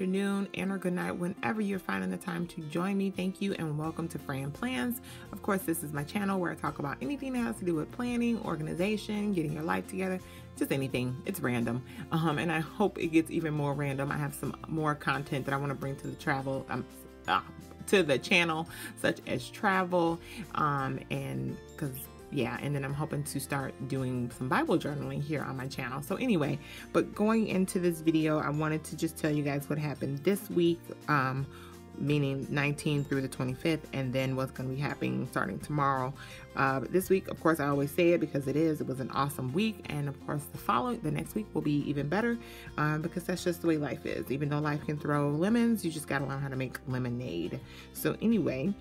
afternoon, and or good night whenever you're finding the time to join me. Thank you and welcome to Fran Plans. Of course, this is my channel where I talk about anything that has to do with planning, organization, getting your life together, just anything. It's random. And I hope it gets even more random. I have some more content that I want to bring to the channel, such as travel, and then I'm hoping to start doing some Bible journaling here on my channel. So anyway, but going into this video, I wanted to just tell you guys what happened this week, meaning 19th through the 25th, and then what's going to be happening starting tomorrow. This week, of course, I always say it because it was an awesome week, and of course the next week will be even better, because that's just the way life is. Even though life can throw lemons, you just got to learn how to make lemonade. So anyway,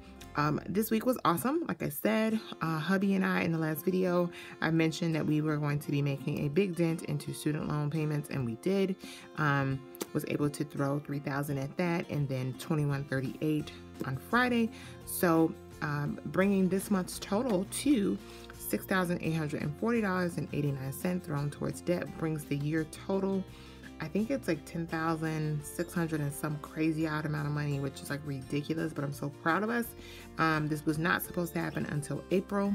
this week was awesome. Like I said, hubby and I, in the last video, I mentioned that we were going to be making a big dent into student loan payments, and we did. Was able to throw $3,000 at that, and then $2,138 on Friday. So bringing this month's total to $6,840.89 thrown towards debt brings the year total, I think it's like $10,600 and some crazy odd amount of money, which is like ridiculous, but I'm so proud of us. This was not supposed to happen until April,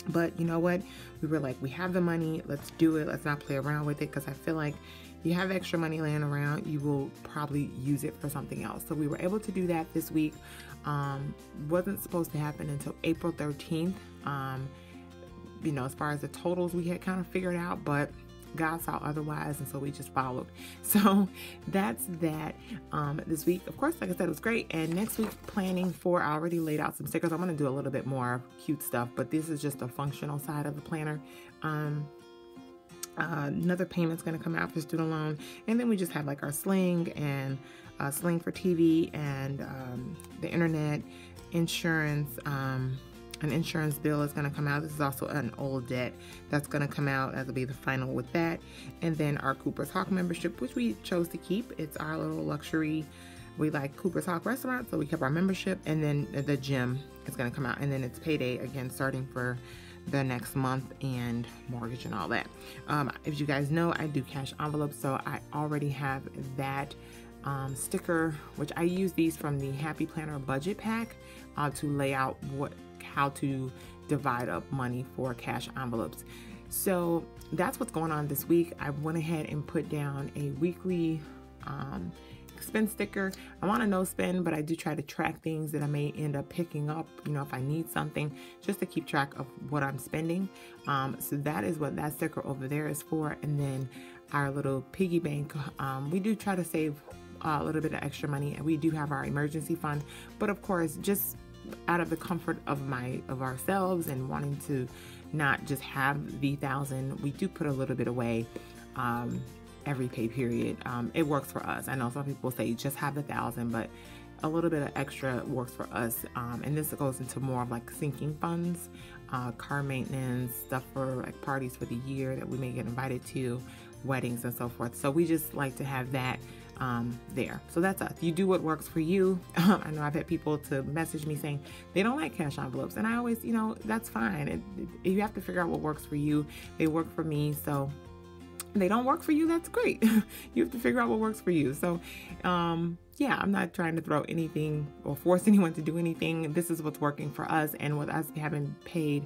but you know what? We were like, we have the money, let's do it. Let's not play around with it, because I feel like you have extra money laying around, you will probably use it for something else. So we were able to do that this week. Wasn't supposed to happen until April 13th. As far as the totals, we had kind of figured out, but God saw otherwise, and so we just followed. So that's that. This week, of course, like I said, it was great. And next week, planning for, I already laid out some stickers. I'm going to do a little bit more cute stuff, but this is just the functional side of the planner. Another payment's going to come out for student loan, and then we just have like our sling and sling for TV and the internet, insurance. An insurance bill is going to come out. This is also an old debt that's going to come out. That'll be the final with that. And then our Cooper's Hawk membership, which we chose to keep. It's our little luxury. We like Cooper's Hawk restaurant, so we kept our membership. And then the gym is going to come out. And then it's payday again, starting for the next month, and mortgage and all that. If you guys know, I do cash envelopes, so I already have that sticker, which I use these from the Happy Planner budget pack to lay out how to divide up money for cash envelopes. So that's what's going on this week. I went ahead and put down a weekly spend sticker. I want to no spend, but I do try to track things that I may end up picking up, if I need something, just to keep track of what I'm spending. So that is what that sticker over there is for. And then our little piggy bank, we do try to save a little bit of extra money, and we do have our emergency fund, but of course, just out of the comfort of ourselves and wanting to not just have the $1,000, we do put a little bit away every pay period. It works for us. I know some people say just have the $1,000, but a little bit of extra works for us. And this goes into more of like sinking funds, car maintenance, stuff for like parties for the year that we may get invited to, weddings and so forth. So we just like to have that there. So that's us. You do what works for you. I know I've had people to message me saying they don't like cash envelopes, and I always, that's fine. You have to figure out what works for you. They work for me, so they don't work for you, that's great. You have to figure out what works for you. So yeah, I'm not trying to throw anything or force anyone to do anything. This is what's working for us, and with us having paid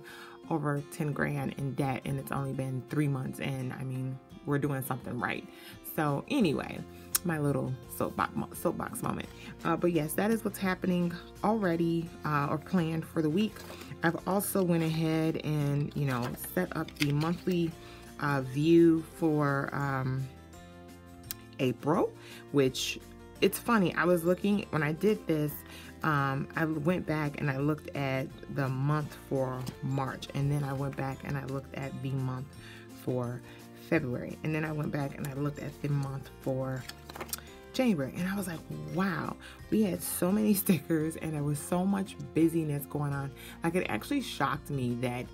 over 10 grand in debt, and it's only been 3 months, and I mean, we're doing something right. So anyway, my little soapbox moment. But yes, that is what's happening already or planned for the week. I've also went ahead and, set up the monthly view for April, which it's funny. I was looking when I did this. I went back and I looked at the month for March, and then I went back and I looked at the month for February, and then I went back and I looked at the month for January, and I was like, wow, we had so many stickers and there was so much busyness going on. Like, it actually shocked me that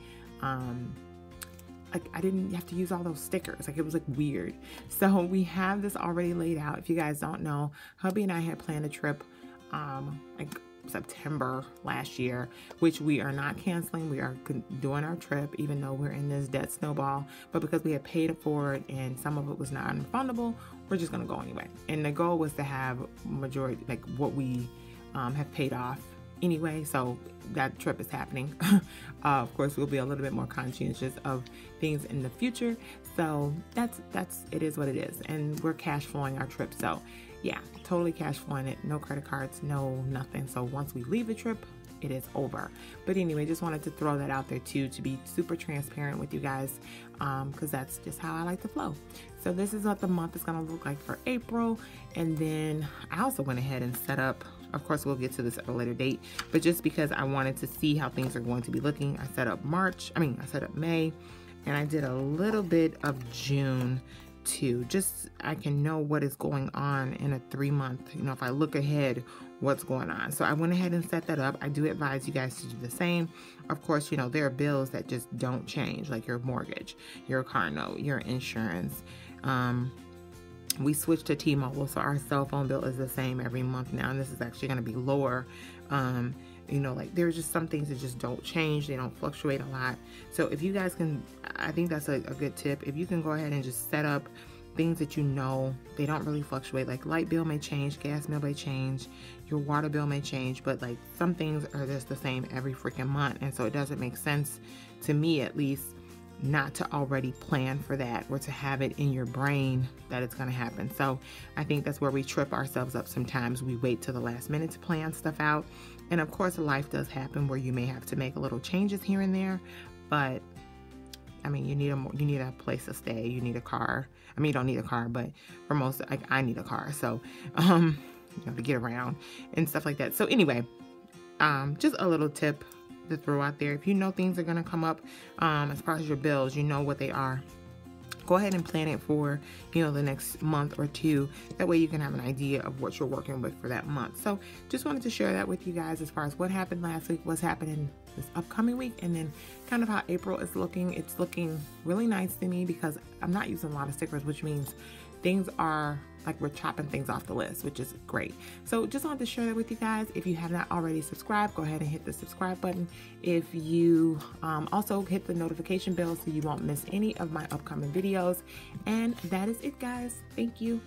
like I didn't have to use all those stickers. Like, it was like weird. So we have this already laid out. If you guys don't know, hubby and I had planned a trip like September last year, which we are not canceling. We are doing our trip, even though we're in this debt snowball. But because we had paid for it and some of it was non-refundable, we're just going to go anyway. And the goal was to have majority, like what we have paid off anyway. So that trip is happening. Of course, we'll be a little bit more conscientious of things in the future. So it is what it is. And we're cash flowing our trip. So yeah, totally cash flowing it. No credit cards, no nothing. So once we leave the trip, it is over. But anyway, just wanted to throw that out there too, to be super transparent with you guys, because that's just how I like to flow. So this is what the month is going to look like for April. And then I also went ahead and set up, of course we'll get to this at a later date, but just because I wanted to see how things are going to be looking, I set up May, and I did a little bit of June too, just I can know what is going on in a 3-month, you know, if I look ahead, what's going on. So I went ahead and set that up. I do advise you guys to do the same. Of course, you know, there are bills that just don't change, like your mortgage, your car note, your insurance. We switched to T-Mobile, so our cell phone bill is the same every month now, and this is actually going to be lower. You know, like there's just some things that just don't change. They don't fluctuate a lot. So if you guys can, I think that's a good tip. If you can go ahead and just set up things that you know, they don't really fluctuate. Like light bill may change, gas bill may change, your water bill may change, but like some things are just the same every freaking month. And so it doesn't make sense to me, at least, not to already plan for that or to have it in your brain that it's going to happen. So I think that's where we trip ourselves up sometimes. We wait till the last minute to plan stuff out. And of course, life does happen where you may have to make a little changes here and there, but I mean, you need a place to stay. You need a car. I mean, you don't need a car, but for most, like I need a car. So, you know, to get around and stuff like that. So anyway, just a little tip to throw out there. If you know things are going to come up, as far as your bills, you know what they are. Go ahead and plan it for, you know, the next month or two. That way you can have an idea of what you're working with for that month. So just wanted to share that with you guys as far as what happened last week, what's happening this upcoming week, and then kind of how April is looking. It's looking really nice to me because I'm not using a lot of stickers, which means things are like we're chopping things off the list, which is great. So just wanted to share that with you guys. If you have not already subscribed, go ahead and hit the subscribe button. If you also hit the notification bell so you won't miss any of my upcoming videos. And that is it, guys. Thank you.